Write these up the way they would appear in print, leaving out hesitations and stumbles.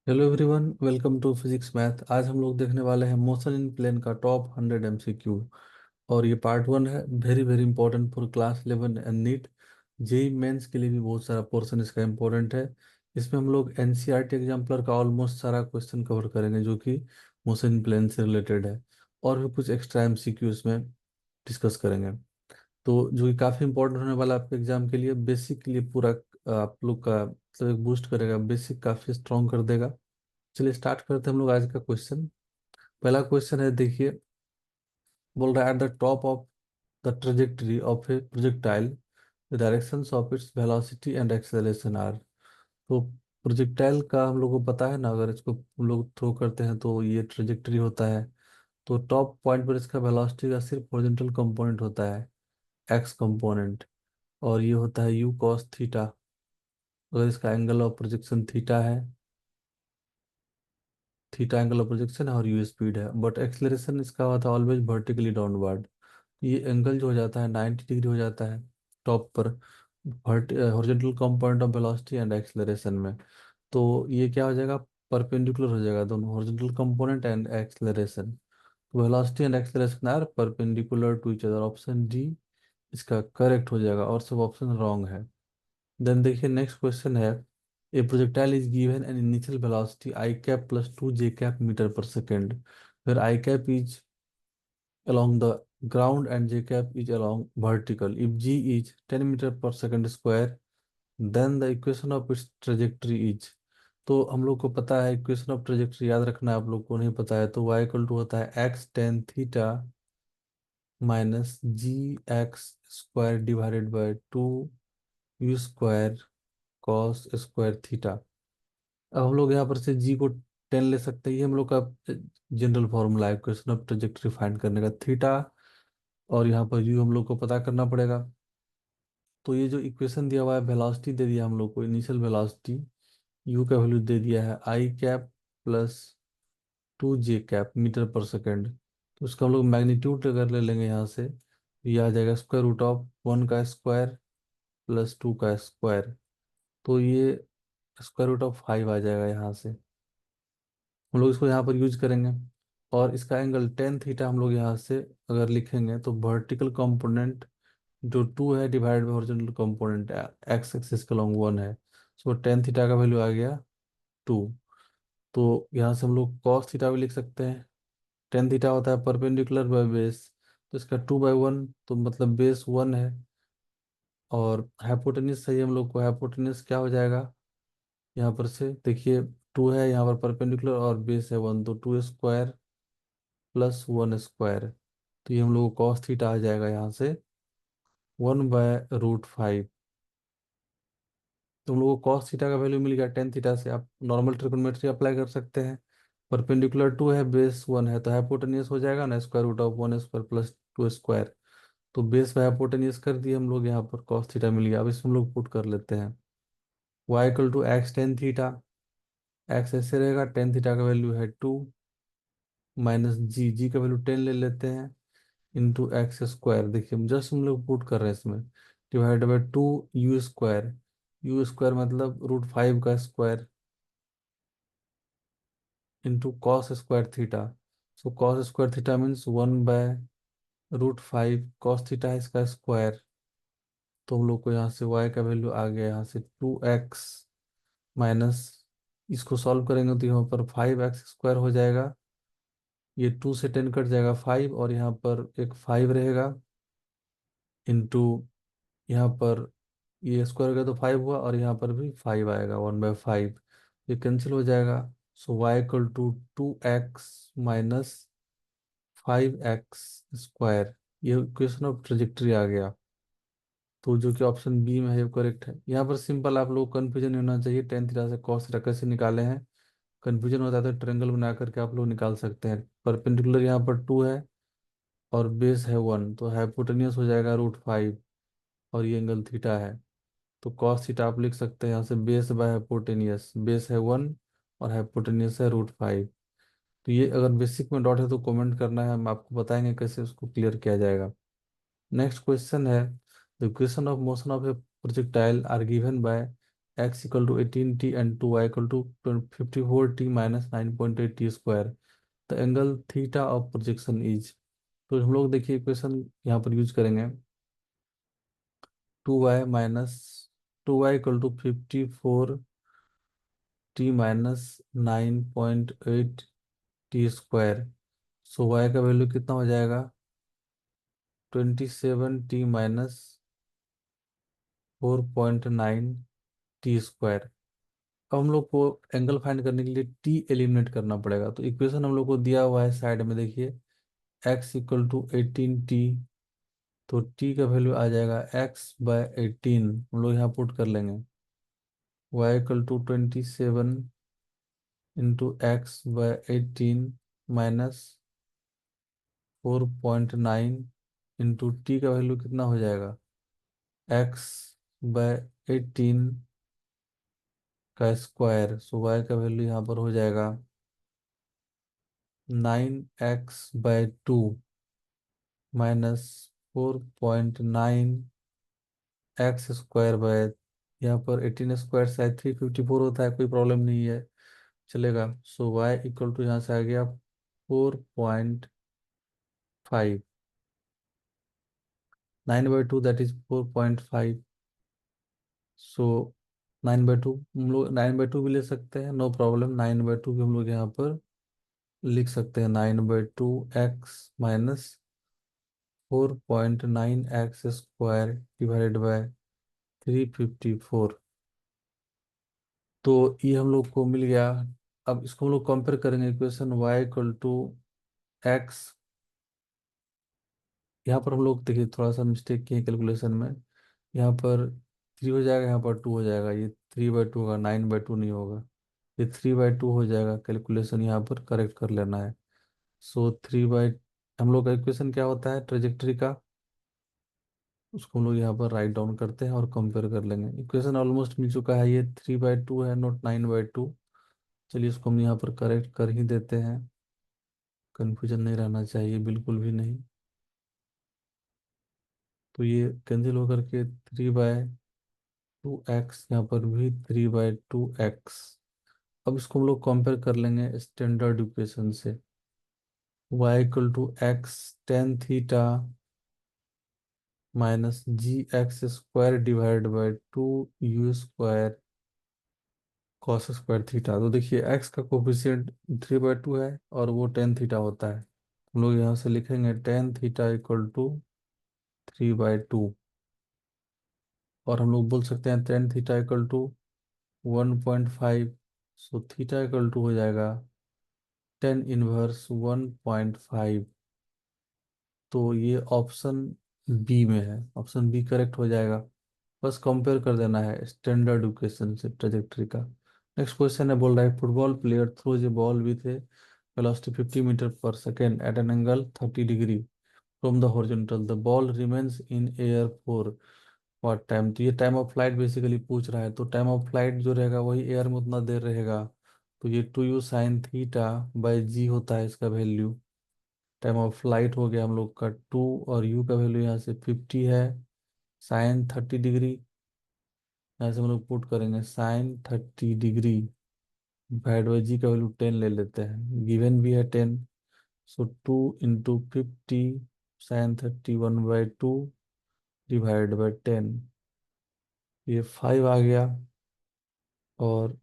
Hello everyone, welcome to physics math. आज हम लोग देखने वाले हैं मोशन इन प्लेन का टॉप 100 एमसीक्यू। और ये पार्ट वन है। Very very important for class 11 and NEET. JEE Mains के लिए भी बहुत सारा पोर्शन इसका इंपॉर्टेंट है। इसमें हम लोग एनसीईआरटी एग्जाम्पलर का ऑलमोस्ट सारा क्वेश्चन कवर करेंगे जो कि मोशन इन प्लेन से रिलेटेड है। और भी कुछ एक्स्ट्रा एमसीक्यू इसमें डिस्कस करेंगे। तो जो कि काफ़ी इंपॉर्टेंट होने वाला है आपके एग्जाम के लिए, बेसिक के लिए पूरा आप लोग का मतलब एक बूस्ट करेगा, बेसिक काफ़ी स्ट्रॉन्ग कर देगा। चलिए स्टार्ट करते हैं हम लोग आज का क्वेश्चन। पहला क्वेश्चन है, देखिए। बोल रहा है, at the top of the trajectory of a projectile the directions of its velocity and acceleration are. तो प्रोजेक्टाइल का हम लोग को पता है ना, अगर इसको हम लोग थ्रो करते हैं तो ये ट्रेजेक्टरी होता है। तो टॉप पॉइंट पर इसका वेलोसिटी का सिर्फ हॉरिजॉन्टल कंपोनेंट होता है, एक्स कंपोनेंट। और ये होता है यू कॉस थीटा, अगर इसका एंगल ऑफ प्रोजेक्शन थीटा है। थीटा एंगल ऑफ प्रोजेक्शन है और यू स्पीड है। बट एक्सलेरेशन इसका होता है ऑलवेज वर्टिकली डाउनवर्ड। ये एंगल जो हो जाता है 90 डिग्री हो जाता है टॉप पर, horizontal component of velocity and acceleration में। तो ये क्या हो जाएगा, परपेंडिकुलर हो जाएगा दोनों, horizontal component and acceleration. Velocity and acceleration are perpendicular to each other. Option D इसका करेक्ट हो जाएगा और सब ऑप्शन रॉन्ग है। देन देखिए नेक्स्ट क्वेश्चन है, a projectile is given an initial velocity I cap plus 2 j cap metre पर second, where I cap is along the ground and j cap is along vertical. If g is 10 meter per second square, then the equation of its trajectory is। तो हम लोग को पता है equation of trajectory, याद रखना है। आप लोग को नहीं पता है तो y इक्वल टू होता है x tan theta minus g x square divided by 2 u square cos square theta. अब हम लोग यहाँ पर से जी को 10 ले सकते हैं, ये हम लोग का जनरल फॉर्मूला है इक्वेशन ऑफ ट्रेजेक्टरी फाइंड करने का, थीटा। और यहाँ पर यू हम लोग को पता करना पड़ेगा। तो ये जो इक्वेशन दिया हुआ है, वेलोसिटी दे दिया हम लोग को, इनिशियल वेलोसिटी, यू का वैल्यू दे दिया है I cap plus 2 j cap metre पर सेकेंड। तो उसका हम लोग मैग्नीट्यूड अगर ले लेंगे यहाँ से, तो ये आ जाएगा स्क्वायर रूट ऑफ 1 का स्क्वायर प्लस 2 का स्क्वायर। तो ये स्क्वायर रूट ऑफ 5 आ जाएगा यहाँ से। हम लोग इसको यहाँ पर यूज करेंगे। और इसका एंगल टेन थीटा हम लोग यहाँ से अगर लिखेंगे तो वर्टिकल कंपोनेंट जो 2 है divide by horizontal component x axis के लॉन्ग 1 है। सो टेन थीटा का वैल्यू आ गया 2। तो यहाँ से हम लोग कॉस थीटा भी लिख सकते हैं। टेन थीटा होता है परपेंडिकुलर बाय बेस, तो इसका 2/1 तो मतलब बेस 1 है। और हाइपोटेन्यूज चाहिए हम लोग को, हाइपोटेन्यूज क्या हो जाएगा, यहाँ पर से देखिए 2 है यहाँ पर परपेंडिकुलर और बेस है 1, तो 2 स्क्वायर प्लस 1 स्क्वायर। तो ये हम लोग को कॉस थीटा आ जाएगा यहाँ से 1/√5। तुम लोगों को कॉस थीटा का वैल्यू मिल गया टेन थीटा से, आप नॉर्मल ट्रिग्नोमेट्री अप्लाई कर सकते हैं। परपेंडिकुलर 2 है, बेस 1 है, तो हाइपोटेन्यूज हो जाएगा ना square root of 1 square plus 2 square. तो बेस बाय हाइपोटेन्यूज कर दिए हम लोग, यहाँ पर कॉस थीटा मिल गया। अब इसमें हम लोग पुट कर लेते हैं y equal to x tan theta. X ऐसे रहेगा, टेन थीटा का वैल्यू है 2 माइनस जी, जी का वैल्यू 10 ले लेते हैं, इंटू एक्स स्क्वायर। देखिए जस्ट हम लोग पुट कर रहे हैं इसमें, divide by 2 u square. You square मतलब √5 का square into cos square theta. So cos square theta means 1/√5 cos theta है इसका स्क्वायर। तो हम लोग को यहाँ से y का वैल्यू आ गया यहाँ से 2x माइनस, इसको सॉल्व करेंगे तो यहाँ पर 5x स्क्वायर हो जाएगा। ये 2 से 10 कट जाएगा 5, और यहाँ पर एक 5 रहेगा इंटू, यहाँ पर ये स्क्वायर हो गया तो 5 हुआ, और यहाँ पर भी 5 आएगा 1/5। ये कैंसिल हो जाएगा। So y equal to 2x minus 5x square. ये इक्वेशन ऑफ ट्रेजेक्टरी आ गया। तो जो कि ऑप्शन बी में है, ये करेक्ट है। यहाँ पर सिंपल, आप लोग कन्फ्यूजन नहीं होना चाहिए, टेन थीटा से कॉस थीटा कैसे निकाले हैं। कन्फ्यूजन होता है तो ट्रायंगल बना करके आप लोग निकाल सकते हैं। परपेंडिकुलर यहाँ पर 2 है और बेस है 1, तो हाइपोटेन्यूस हो जाएगा √5, और ये एंगल थीटा है। तो कॉस थीटा आप लिख सकते हैं यहाँ से, बेस बाय हाइपोटेनियस, बेस है 1 और हाइपोटेनियस है √5। तो ये अगर बेसिक में डॉट है तो कमेंट करना है, हम आपको बताएंगे कैसे उसको क्लियर किया जाएगा। नेक्स्ट क्वेश्चन है, the equation of motion of a projectile are given by x equal to 18t and 2y equal to 54t minus 9.8t square, the angle theta of projection is. तो हम लोग देखिए equation यहाँ पर use करेंगे, 2y equal to 54t minus 9.8t square. So y का value कितना हो जाएगा, 27t माइनस 4.9t स्क्वायर। अब हम लोग को एंगल फाइंड करने के लिए t एलिमिनेट करना पड़ेगा, तो इक्वेशन हम लोग को दिया हुआ है साइड में देखिए, x इक्वल टू 18t, तो t का वैल्यू आ जाएगा x/18, हम लोग यहाँ पुट कर लेंगे, y equal to 27 into x/18 minus 4.9 into t का वैल्यू कितना हो जाएगा, x/18 का स्क्वायर। सो y का वैल्यू यहाँ पर हो जाएगा 9x/2 minus 4.9 x square by, यहाँ पर 18 स्क्वायर शायद 354 होता है, कोई प्रॉब्लम नहीं है, चलेगा। सो y इक्वल टू यहाँ से आ गया 4.5, 9/2 दैट इज 4.5। सो 9/2 हम लोग 9/2 भी ले सकते हैं, नो प्रॉब्लम, 9/2 भी हम लोग यहाँ पर लिख सकते हैं, 9/2 x minus 4.9 x square divided by 354। तो ये हम लोग को मिल गया। अब इसको हम लोग कंपेयर करेंगे, equation y equal to x, यहाँ पर हम लोग देखिए थोड़ा सा मिस्टेक किए कैलकुलेशन में, यहाँ पर 3 हो जाएगा, यहाँ पर 2 हो जाएगा, ये 3/2 होगा, 9/2 नहीं होगा, ये 3/2 हो जाएगा, कैलकुलेशन यहाँ पर करेक्ट कर लेना है। सो 3 बाई, हम लोग का इक्वेशन क्या होता है ट्रेजेक्टरी का, उसको हम लोग यहाँ पर राइट डाउन करते हैं और कंपेयर कर लेंगे। इक्वेशन ऑलमोस्ट मिल चुका है, ये 3/2 है, नॉट 9/2। चलिए इसको हम यहाँ पर करेक्ट कर ही देते हैं, कन्फ्यूजन नहीं रहना चाहिए, बिल्कुल भी नहीं। तो ये कैंसिल होकर के 3/2 x, यहाँ पर भी 3/2 x। अब इसको हम लोग कंपेयर कर लेंगे स्टैंडर्ड इक्वेशन से, y equal to x tan theta minus g x square divide by 2u square cos square theta. तो देखिए x का कोफिशिएंट 3/2 है और वो टेन थीटा होता है, हम लोग यहाँ से लिखेंगे टेन थीटा इक्वल टू 3/2, और हम लोग बोल सकते हैं tan theta equal to 1.5। So theta equal to हो जाएगा टेन इनवर्स 1.5। तो ये ऑप्शन बी में है, ऑप्शन बी करेक्ट हो जाएगा। बस कंपेयर कर देना है स्टैंडर्ड इक्वेशन से ट्रेजेक्टरी का। नेक्स्ट क्वेश्चन है, बोल रहा है football player throws a ball with a velocity 50 metre पर second at an angle 30 degree from the horizontal, the ball remains in air for what time. तो ये टाइम ऑफ फ्लाइट बेसिकली पूछ रहा है, तो टाइम ऑफ फ्लाइट जो रहेगा वही एयर में उतना देर रहेगा, तो ये 2u sin θ/g होता है इसका वैल्यू। टाइम ऑफ फ्लाइट हो गया हम लोग का 2, और u का वैल्यू यहाँ से 50 है, साइन 30 डिग्री, यहाँ से हम लोग पुट करेंगे साइन 30 डिग्री, डिवाइड बाई जी का वैल्यू 10 ले लेते हैं, गिवन भी है 10। सो 2 इंटू 50 sin 30 1/2 डिवाइड बाई 10, ये 5 आ गया, और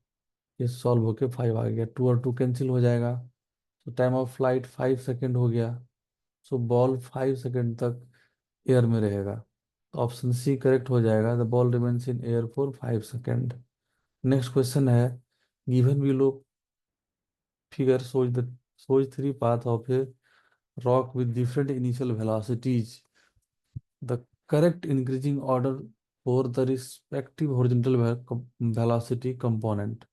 ये सॉल्व होके 5 आ गया, 2 और 2 कैंसिल हो जाएगा। तो टाइम ऑफ फ्लाइट 5 सेकेंड हो गया, सो बॉल 5 सेकेंड तक एयर में रहेगा, तो ऑप्शन सी करेक्ट हो जाएगा, the ball remains in air for 5 second. Next question है, given below figure shows three path of a rock with different initial velocities, the correct increasing order for the respective horizontal velocity component।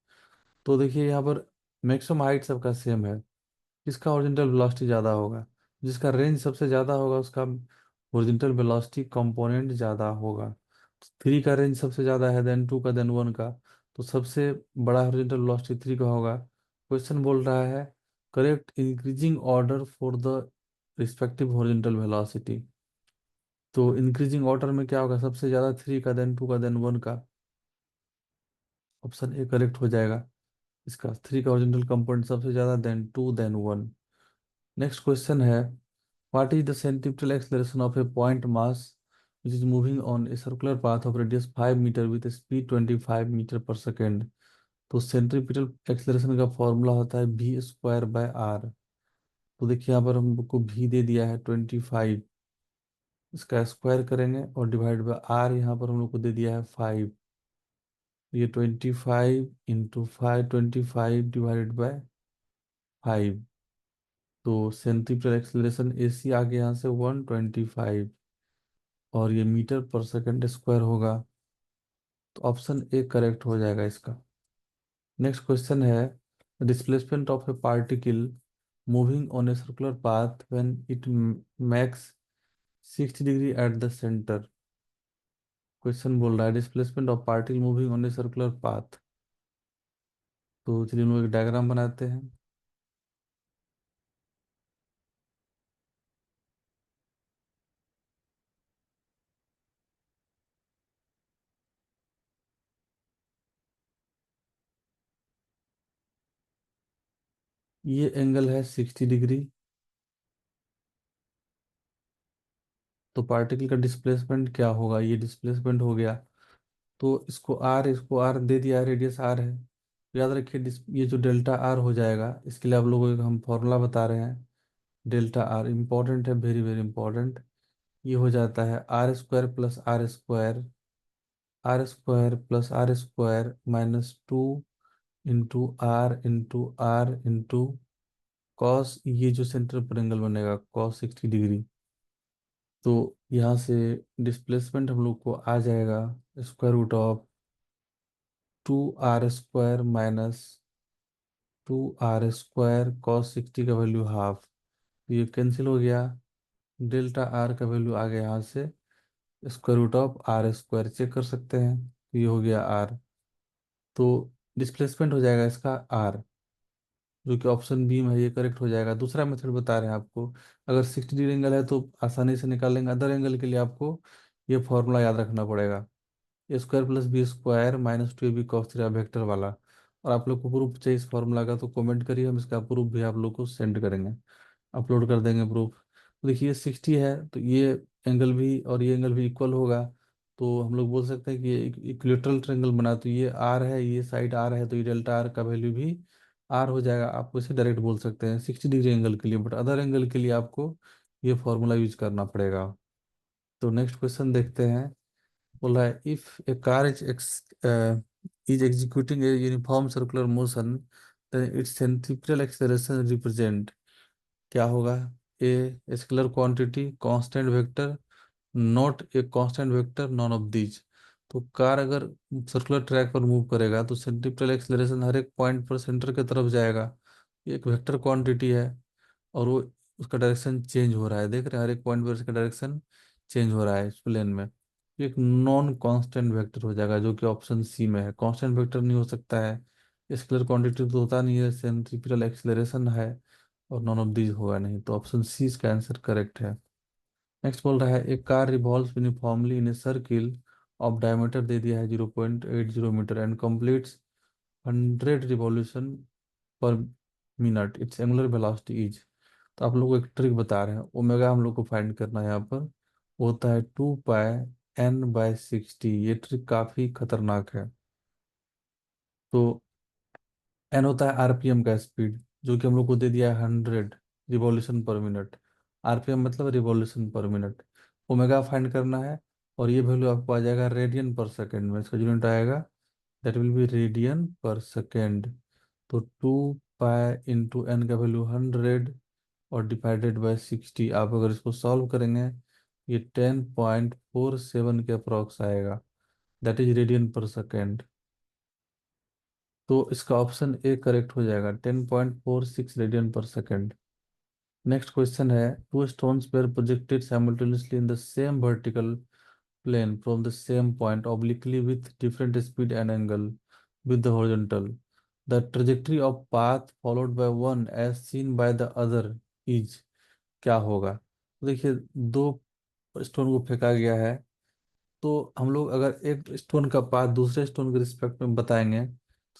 तो देखिए यहाँ पर maximum height सबका same है, किसका original velocity ज़्यादा होगा, जिसका रेंज सबसे ज़्यादा होगा उसका ओरिजिनल वेलोसिटी कंपोनेंट ज़्यादा होगा। थ्री का रेंज सबसे ज़्यादा है, देन टू का, देन वन का, तो सबसे बड़ा ओरिजिनल वेलोसिटी थ्री का होगा। क्वेश्चन बोल रहा है correct increasing order for the respective original velocity. तो इंक्रीजिंग ऑर्डर में क्या होगा, सबसे ज़्यादा थ्री का, देन टू का, देन वन का, ऑप्शन ए करेक्ट हो जाएगा इसका। थ्री का ओरिजिनल कंपोनेंट सबसे ज्यादा, then two, then one. Next question है, what is the centripetal acceleration of a point mass which is moving on a circular path of radius 5 metre with speed 25 metre पर second. तो centripetal acceleration का formula होता है भी square by are. तो देखिए यहाँ पर हमको भी दे दिया है 25, इसका स्क्वायर करेंगे और डिवाइड बाय आर, यहाँ पर हम लोग को दे दिया है 5। ये 25 × 5, 25 डिवाइडेड बाय 5। तो सेंट्रीपिटल एक्सेलरेशन एसी आ गया यहाँ से 125, और ये मीटर पर सेकंड स्क्वायर होगा। तो ऑप्शन ए करेक्ट हो जाएगा इसका। नेक्स्ट क्वेश्चन है, displacement of a particle moving on a circular path when it max 60 degree at the centre. Question बोल रहा है displacement of particle moving on a circular path. तो चलिए हम लोग एक डायग्राम बनाते हैं। ये एंगल है 60 डिग्री। तो पार्टिकल का डिस्प्लेसमेंट क्या होगा, ये डिस्प्लेसमेंट हो गया। तो इसको आर दे दिया है, रेडियस आर है। तो याद रखिए ये जो डेल्टा आर हो जाएगा, इसके लिए आप लोगों को हम फॉर्मूला बता रहे हैं। डेल्टा आर इंपॉर्टेंट है, वेरी वेरी इंपॉर्टेंट। ये हो जाता है R square plus R square, R square plus R square -2 into cos, ये जो सेंटर पर एंगल बनेगा कॉस 60 डिग्री। तो यहाँ से डिस्प्लेसमेंट हम लोग को आ जाएगा √2 r² -2 r² कॉस 60 का वैल्यू हाफ। ये कैंसिल हो गया। डेल्टा आर का वैल्यू आ गया यहाँ से √r²। चेक कर सकते हैं, तो ये हो गया आर। तो डिस्प्लेसमेंट हो जाएगा इसका आर, जो कि ऑप्शन बी में है, ये करेक्ट हो जाएगा। दूसरा मेथड बता रहे हैं आपको, अगर 60 डिग्री एंगल है तो आसानी से निकाल लेंगे। अदर एंगल के लिए आपको ये फॉर्मूला याद रखना पड़ेगा, a² + b² -2ab cos theta vector वाला। और आप लोग को प्रूफ चाहिए इस फॉर्मूला का, तो कमेंट करिए, हम इसका प्रूफ भी आप लोग को सेंड करेंगे, अपलोड कर देंगे प्रूफ। तो देखिए 60 है, तो ये एंगल भी और ये एंगल भी इक्वल होगा। तो हम लोग बोल सकते हैं कि ये इक्विलेटरल ट्रायंगल बना, तो ये आर है, ये साइड आर है, तो ये डेल्टा आर का वैल्यू भी आर हो जाएगा। आप इसे डायरेक्ट बोल सकते हैं 60 डिग्री एंगल के लिए, बट अदर एंगल के लिए आपको ये फॉर्मूला यूज करना पड़ेगा। तो नेक्स्ट क्वेश्चन देखते हैं। बोला है if a car is executing a uniform circular motion then its centripetal acceleration represent क्या होगा। A scalar quantity, constant vector, not a constant vector, none of these. तो कार अगर सर्कुलर ट्रैक पर move करेगा तो सेंट्रीपिटल एक्सेलरेशन हर एक point पर centre की तरफ जाएगा। ये एक वेक्टर क्वांटिटी है, और वो उसका डायरेक्शन चेंज हो रहा है, देख रहे हैं हर एक पॉइंट पर उसका डायरेक्शन चेंज हो रहा है इस प्लेन में। ये एक नॉन कांस्टेंट वेक्टर हो जाएगा, जो कि ऑप्शन सी में है। कांस्टेंट वेक्टर नहीं हो सकता है, स्केलर क्वांटिटी तो होता नहीं है, सेंट्रीपिटल एक्सेलरेशन है, और नॉन ऑफ दीज होगा नहीं। तो ऑप्शन सी इसका आंसर करेक्ट है। नेक्स्ट बोल रहा है एक car revolves uniformly in a circle of diameter दे दिया है 0.80 मीटर एंड कंप्लीट्स 100 रिवॉल्यूशन पर minute, its angular velocity is. तो आप लोग को एक ट्रिक बता रहे हैं, ओमेगा हम लोग को फाइंड करना है यहाँ पर। वो होता है 2πn/60। ये ट्रिक काफी खतरनाक है। तो एन होता है आरपीएम का स्पीड, जो कि हम लोग को दे दिया है 100 रिवॉल्यूशन पर मिनट। आरपीएम मतलब रिवॉल्यूशन पर मिनट। ओमेगा फाइंड करना है, और ये वैल्यू आपको आ जाएगा रेडियन पर सेकेंड में। इसका यूनिट आएगा, दैट विल बी रेडियन पर सेकेंड। तो 2π × n का वैल्यू 100 और डिवाइडेड बाय 60। आप अगर इसको सॉल्व करेंगे, ये 10.47 के अप्रॉक्स आएगा, दैट इज रेडियन पर सेकेंड। तो इसका ऑप्शन ए करेक्ट हो जाएगा, 10.46 रेडियन पर सेकेंड। नेक्स्ट क्वेश्चन है, two stones were projected simultaneously in the same vertical plane from the same point obliquely with different speed and angle with the horizontal. The trajectory of path followed by one as seen by the other is क्या होगा। तो देखिए दो stone को फेंका गया है तो हम लोग अगर एक स्टोन का पाथ दूसरे स्टोन के रिस्पेक्ट में बताएंगे,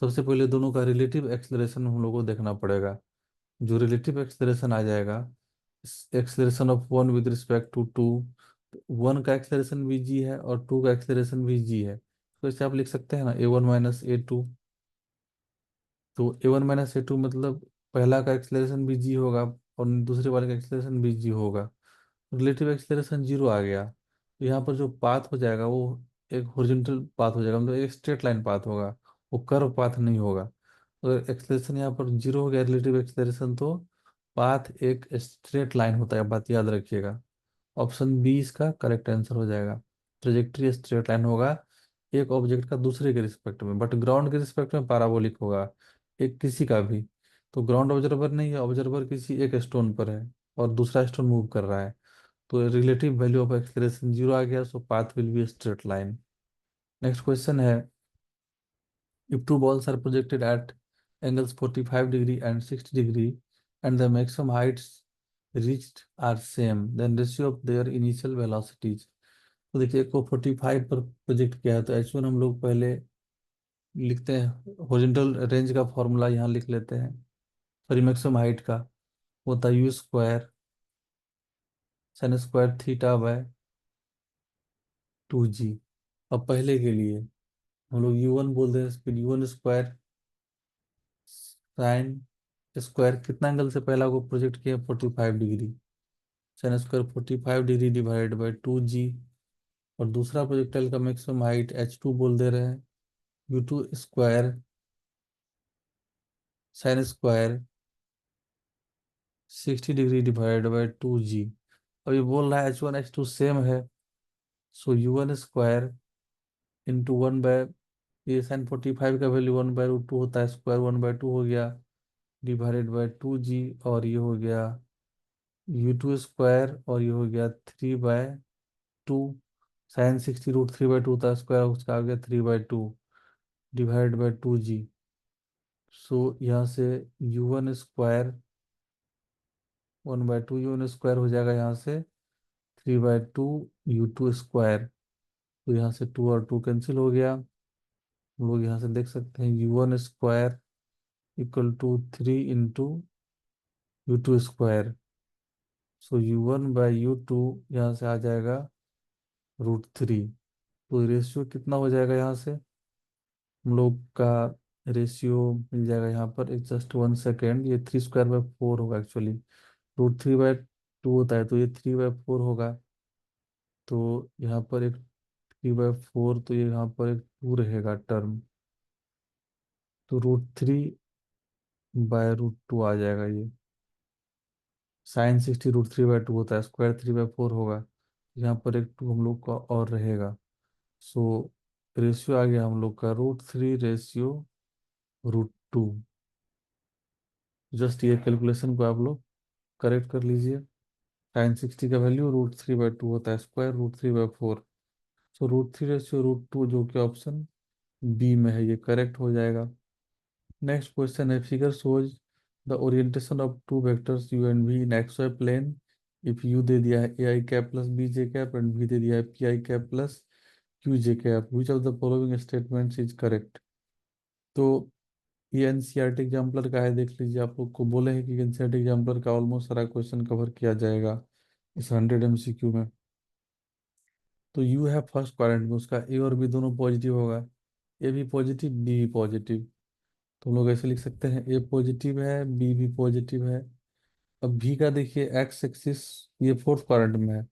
सबसे पहले दोनों का रिलेटिव एक्सेलरेशन हम लोग को देखना पड़ेगा। जो रिलेटिव एक्सेलरेशन आ जाएगा, acceleration of one with respect to two, one का एक्सेलरेशन भी जी है और टू का एक्सेलरेशन भी जी है, तो इसे आप लिख सकते हैं ना A1 - A2। तो A1 - A2 मतलब पहला का एक्सेलरेशन भी जी होगा और दूसरे वाले का एक्सेलरेशन भी जी होगा। रिलेटिव एक्सेलरेशन जीरो आ गया, तो यहाँ पर जो पाथ हो जाएगा वो एक हॉरिजॉन्टल पाथ हो जाएगा, मतलब एक स्ट्रेट लाइन पाथ होगा, वो कर्व पाथ नहीं होगा। अगर एक्सेलरेशन यहाँ पर जीरो हो गया रिलेटिव एक्सेलरेशन, तो पाथ एक स्ट्रेट लाइन होता है, बात याद रखिएगा। ऑप्शन बी इसका करेक्ट आंसर हो जाएगा। ट्रेजेक्ट्री स्ट्रेट लाइन होगा एक ऑब्जेक्ट का दूसरे के रिस्पेक्ट में, बट ग्राउंड के रिस्पेक्ट में पैराबोलिक होगा एक किसी का भी। तो ग्राउंड ऑब्जर्वर नहीं है, ऑब्जर्वर किसी एक स्टोन पर है और दूसरा स्टोन मूव कर रहा है, तो relative value of acceleration zero आ गया, so path will be straight line. Next question है, if two balls are projected at angles 45 degree and 60 degree and the maximum heights reached are same, then ratio of their initial velocities। तो देखिए को 45 पर project किया है, तो H1 हम लोग पहले लिखते हैं, हॉरिजॉन्टल रेंज का फॉर्मूला यहाँ लिख लेते हैं, सॉरी मैक्सिमम हाइट का होता है U² sin² θ/2g। अब पहले के लिए हम लोग U1 बोल रहे हैं, स्पीड U1² साइन कितना एंगल से पहला को प्रोजेक्ट किया 45 degree, sin² 45 degree divided by 2g। और दूसरा प्रोजेक्टाइल का मैक्सिमम हाइट H2 बोल दे रहे हैं, U2² sin² 60 degree divided by 2g। अब ये बोल रहा है H1 H2 सेम है, सो U1² इंटू 1 बाय, ये sin 45 का वैल्यू 1/√2 होता है, स्क्वायर 1/2 हो गया डिवाइडेड बाई 2g, और ये हो गया U2² और ये हो गया 3/2। sin 60 √3/2 था, स्क्वायर उसका आ गया 3/2 डिवाइड बाई 2g। सो यहाँ से U1² 1/2 U1² हो जाएगा यहाँ से 3/2 U2²। तो यहाँ से टू और टू कैंसिल हो गया, हम लोग यहाँ से देख सकते हैं U1² equal to 3 into U2²। So U1/U2 यहाँ से आ जाएगा √3। तो रेशियो कितना हो जाएगा यहाँ से, हम लोग का रेशियो मिल जाएगा यहाँ पर, एक जस्ट 1 सेकेंड, ये 3² बाय 4 होगा एक्चुअली, √3/2 होता है, तो ये 3/4 होगा। तो यहाँ पर एक 3/4, तो ये यहाँ पर एक 2 रहेगा टर्म, तो √3/√2 आ जाएगा ये। sin 60 √3/2 होता है, स्क्वायर 3/4 होगा, यहाँ पर एक 2 हम लोग का और रहेगा। सो रेशियो आ गया हम लोग का √3/√2। जस्ट ये कैलकुलेशन को आप लोग करेक्ट कर लीजिए। sin 60 का वैल्यू √3/2 होता है, स्क्वायर √3/4। सो √3/√2 जो कि ऑप्शन बी में है, ये करेक्ट हो जाएगा। नेक्स्ट क्वेश्चन है, figure shows the orientation of two vectors u and v in XY plane. If u दे दिया है AI cap plus BJ cap and v दे दिया है PI cap plus QJ cap, which of the following statements is correct. तो ये NCERT exemplar का है, देख लीजिए, आप लोग को बोले हैं कि एनसीईआरटी एग्जाम्पलर का ऑलमोस्ट सारा क्वेश्चन कवर किया जाएगा इस 100 MCQ में। तो यू है फर्स्ट क्वाड्रेंट में, उसका ए और बी दोनों पॉजिटिव होगा, ए भी पॉजिटिव बी भी पॉजिटिव। तो हम लोग ऐसे लिख सकते हैं ए पॉजिटिव है बी भी पॉजिटिव है। अब भी का देखिए एक्स एक्सिस, ये फोर्थ क्वाड्रेंट में है,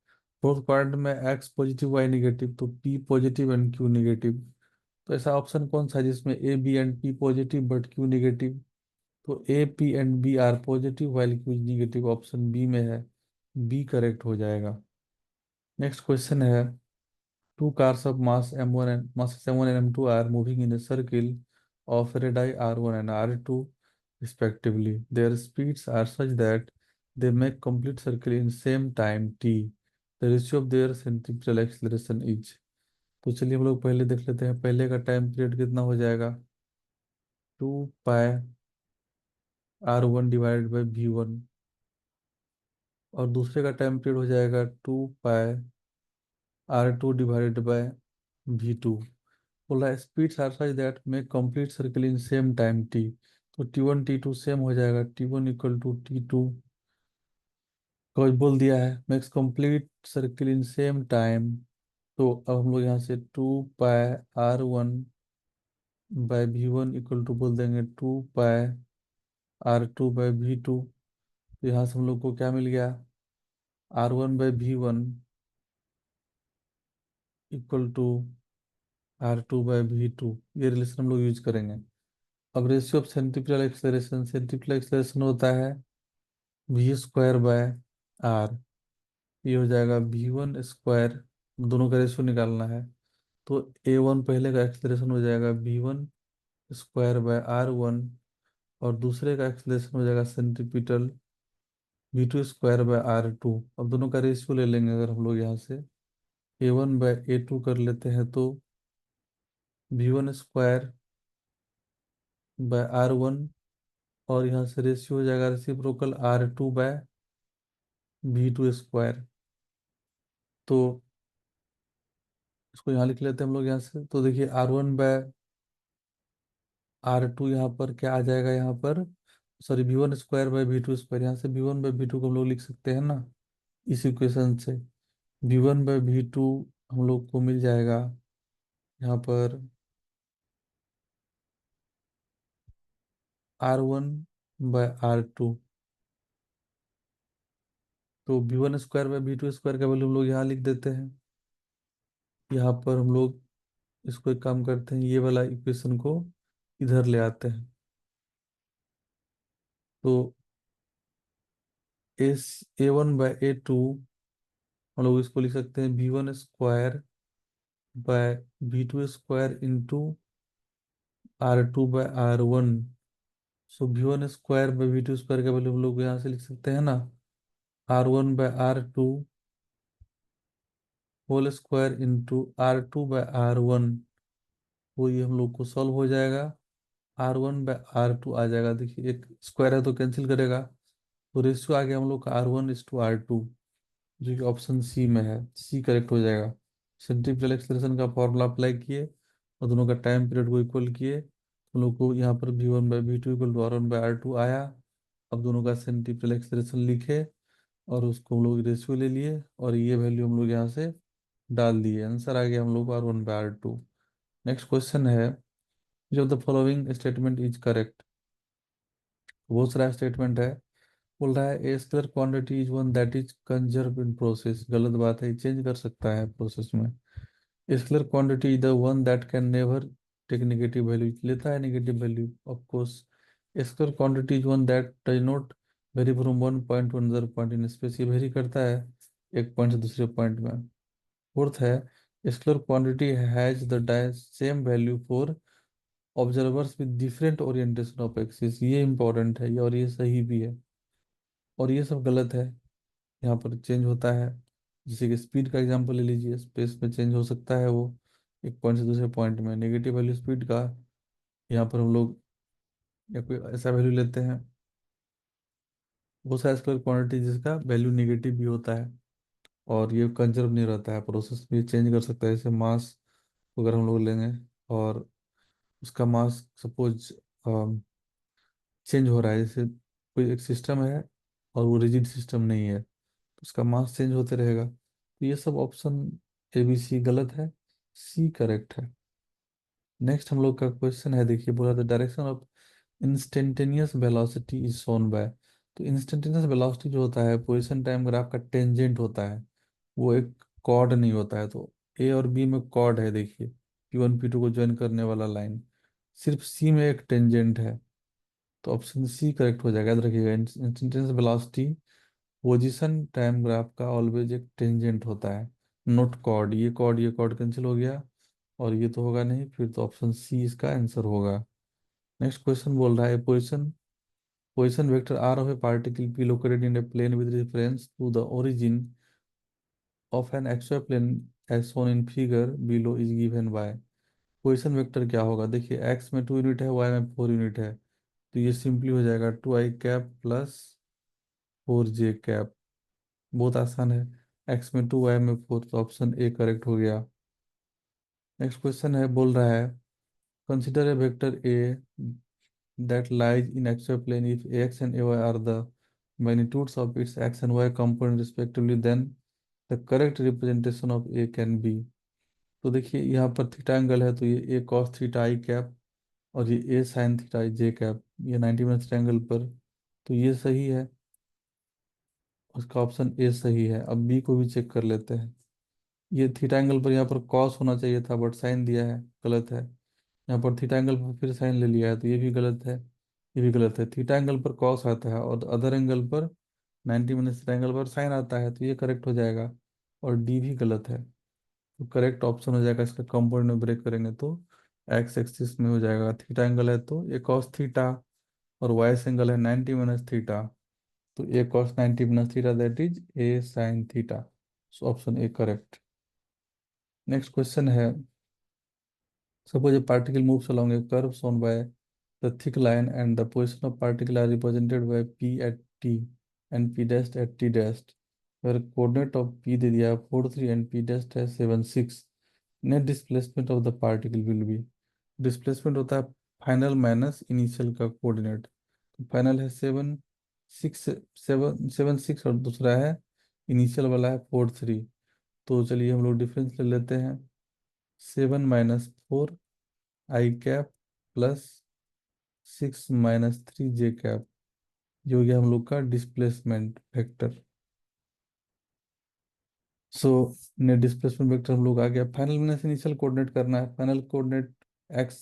फोर्थ क्वाड्रेंट में एक्स पॉजिटिव वाई नेगेटिव, तो P positive and Q negative. तो ऐसा ऑप्शन कौन सा है जिसमें A B and P positive but Q negative. तो A P and B are positive while Q negative, option B में है, बी करेक्ट हो जाएगा। नेक्स्ट क्वेश्चन है, two cars of mass m1 and masses m1 and m2 are moving in a circle of radii r1 and r2 respectively. Their speeds are such that they make complete circle in same time t. The ratio of their centripetal acceleration is। तो चलिए हम लोग पहले देख लेते हैं, पहले का टाइम पीरियड कितना हो जाएगा, 2πr1/v1, और दूसरे का टाइम पीरियड हो जाएगा 2πr2/v2। v2। बोला speeds are such that make complete circle in same time t। तो t1 t2 सेम हो जाएगा, t1 इक्वल टू t2, कुछ बोल दिया है मेक्स कंप्लीट सर्किल इन सेम टाइम। तो अब हम लोग यहाँ से 2 पाई r1/v1 इक्वल टू बोल देंगे 2 पाई r2/v2। तो यहाँ से हम लोग को क्या मिल गया, r1/v1 इक्वल टू r2/v2। ये रिलेशन हम लोग यूज करेंगे। अब ratio of centripetal acceleration, centripetal acceleration होता है v² बाय r। ये हो जाएगा v1², दोनों का रेशियो निकालना है। तो a1 पहले का एक्सेलरेशन हो जाएगा v1² बाय r1, और दूसरे का एक्सेलरेशन हो जाएगा सेंट्रीपिटल v2² बाय r2। अब दोनों का रेशियो ले लेंगे, अगर हम लोग यहाँ से a1/a2 कर लेते हैं तो v1² बाय r1, और यहाँ से रेशियो हो जाएगा रेसिप्रोकल r2/v2²। तो इसको यहाँ लिख लेते हैं हम लोग यहाँ से। तो देखिए r1/r2 यहाँ पर क्या आ जाएगा, यहाँ पर सॉरी v1² बाय v2², यहाँ से v1/v2 को हम लोग लिख सकते हैं ना इस इक्वेशन से। v1/v2 हम लोग को मिल जाएगा यहाँ पर r1/r2। तो v1² बाय v2² का वैल्यू हम लोग यहाँ लिख देते हैं। यहाँ पर हम लोग इसको एक काम करते हैं, ये वाला इक्वेशन को इधर ले आते हैं। तो एस a1/a2 हम लोग इसको लिख सकते हैं v1² bye v2² into r2/r1। सो v1² बाय v2² का वैल्यू हम लोग यहाँ से लिख सकते हैं ना, r1/r2 whole square into r2/r1। वो ये हम लोग को सॉल्व हो जाएगा, r1/r2 आ जाएगा। देखिए एक स्क्वायर है तो कैंसिल करेगा, तो रेशियो आ गया हम लोग का r1:r2, जो कि ऑप्शन सी में है, सी करेक्ट हो जाएगा। सेंट्रीपिटल एक्सेलरेशन का फॉर्मूला अप्लाई किए और दोनों का टाइम पीरियड को इक्वल किए, हम लोग को यहाँ पर v1/v2 इक्वल टू r1/r2 आया। अब दोनों का सेंट्रीपिटल एक्सेलरेशन लिखे और उसको हम लोग रेशियो ले लिए, और ये वैल्यू हम लोग यहाँ से डाल दिए, आंसर आ गया हम लोग को r1/r2। नेक्स्ट क्वेश्चन है, जो the following statement is correct. बहुत सारा स्टेटमेंट है। बोल रहा है a scalar quantity is one that is conserve in process. गलत बात है, चेंज कर सकता है प्रोसेस में। A scalar quantity is the one that can never take negative value, लेता है negative value of course. A scalar quantity is one that does not vary from one point to another point in space, ये very करता है एक point से दूसरे point में। Fourth है scalar quantity has the same value for observers with different orientation of axis, ये important है, ये और ये सही भी है। और ये सब गलत है, यहाँ पर चेंज होता है। जैसे कि स्पीड का एग्जांपल ले लीजिए, स्पेस में चेंज हो सकता है वो एक पॉइंट से दूसरे पॉइंट में। नेगेटिव वैल्यू स्पीड का, यहाँ पर हम लोग या कोई ऐसा वैल्यू लेते हैं, बहुत सारा स्केलर क्वांटिटी जिसका वैल्यू नेगेटिव भी होता है, और ये कंजर्व नहीं रहता है, प्रोसेस भी चेंज कर सकता है। जैसे मास अगर हम लोग लेंगे और उसका मास सपोज चेंज हो रहा है, जैसे कोई एक सिस्टम है और वो रिजिड सिस्टम नहीं है, तो उसका मास चेंज होते रहेगा। तो ये सब ऑप्शन ए बी सी गलत है, सी करेक्ट है। नेक्स्ट हम लोग का क्वेश्चन है, देखिए बोला the direction of instantaneous velocity is shown by. तो इंस्टेंटेनियस वेलोसिटी जो होता है पोजीशन टाइम ग्राफ का टेंजेंट होता है, वो एक कॉर्ड नहीं होता है। तो ए और बी में कॉर्ड है, देखिए P1 P2 को ज्वाइन करने वाला लाइन, सिर्फ सी में एक टेंजेंट है। तो ऑप्शन सी करेक्ट हो जाएगा। याद रखिएगा instantaneous velocity position time graph का ऑलवेज एक टेंजेंट होता है, नोट कॉर्ड। ये कॉर्ड कैंसिल हो गया, और ये तो होगा नहीं, फिर तो ऑप्शन सी इसका आंसर होगा। नेक्स्ट क्वेश्चन बोल रहा है position position vector R of a particle be located in a plane with reference to the origin of an XY plane as shown in figure below is given by. Position vector क्या होगा, देखिए x में 2 unit है, Y में 4 unit है, तो ये simply हो जाएगा 2i cap plus 4j cap. बहुत आसान है, एक्स में 2 वाई में 4, तो ऑप्शन ए करेक्ट हो गया। नेक्स्ट क्वेश्चन है, बोल रहा है consider a vector A that lies in xy plane if ax and ay are the magnitudes of its x and y component respectively, then the correct representation of a can be। तो देखिए यहाँ पर theta angle है, तो ये a cos theta I cap और ये a sin theta I J cap, ये 90 माइनस एंगल पर, तो ये सही है, उसका ऑप्शन ए सही है। अब बी को भी चेक कर लेते हैं। ये थीटा एंगल पर यहाँ पर कॉस होना चाहिए था, बट साइन दिया है, गलत है। यहाँ पर थीटा एंगल पर फिर साइन ले लिया है, तो ये भी गलत है, ये भी गलत है। थीटा एंगल पर कॉस आता है और अदर एंगल पर 90 माइनस एंगल पर साइन आता है, तो ये करेक्ट हो जाएगा। और डी भी गलत है, तो करेक्ट ऑप्शन हो जाएगा इसका, कंपाउंड में ब्रेक करेंगे तो एक्स एक्सिस में हो जाएगा। थीटा एंगल है तो ए कॉस थीटा, और वाई एंगल है 90 माइनस थीटा, तो A cos 90 minus theta that is A sine theta. So option A correct. Next question है, suppose a particle moves along a curve shown by the thick line and the position of particle are represented by p at t and p dash at t dash, where coordinate of p दे दिया है 4 3 and p dash है 7 6। Net displacement of the particle will be, displacement होता है final minus initial का coordinate. तो final है 7 6, 7 7 6, और दूसरा है इनिशियल वाला है 4 3। तो चलिए हम लोग डिफरेंस ले लेते हैं। 7 - 4 आई कैप प्लस 6 - 3 जे कैप, ये हो गया हम लोग का डिस्प्लेसमेंट वेक्टर। सो ने डिस्प्लेसमेंट वेक्टर हम लोग आ गया। फाइनल माइनस इनिशियल कोऑर्डिनेट करना है। फाइनल कोऑर्डिनेट एक्स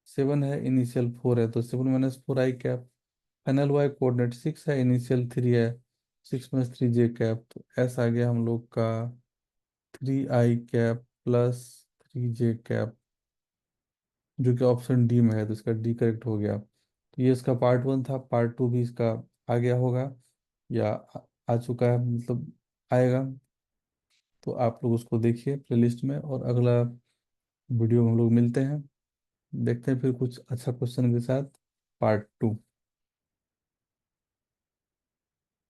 7 है, इनिशियल 4 है, तो 7 - 4 आई कैप। फाइनल वाई कोऑर्डिनेट 6 है, इनिशियल 3 है, 6 - 3 जे कैप, तो एस आ गया हम लोग का 3 आई कैप प्लस 3 जे कैप, जो कि ऑप्शन डी में है, तो इसका डी करेक्ट हो गया। तो ये इसका पार्ट 1 था। पार्ट 2 भी इसका आ गया होगा, या आ चुका है, मतलब आएगा। तो आप लोग उसको देखिए प्लेलिस्ट में, और अगला वीडियो में हम लोग मिलते हैं, देखते हैं फिर कुछ अच्छा क्वेश्चन के साथ, पार्ट 2।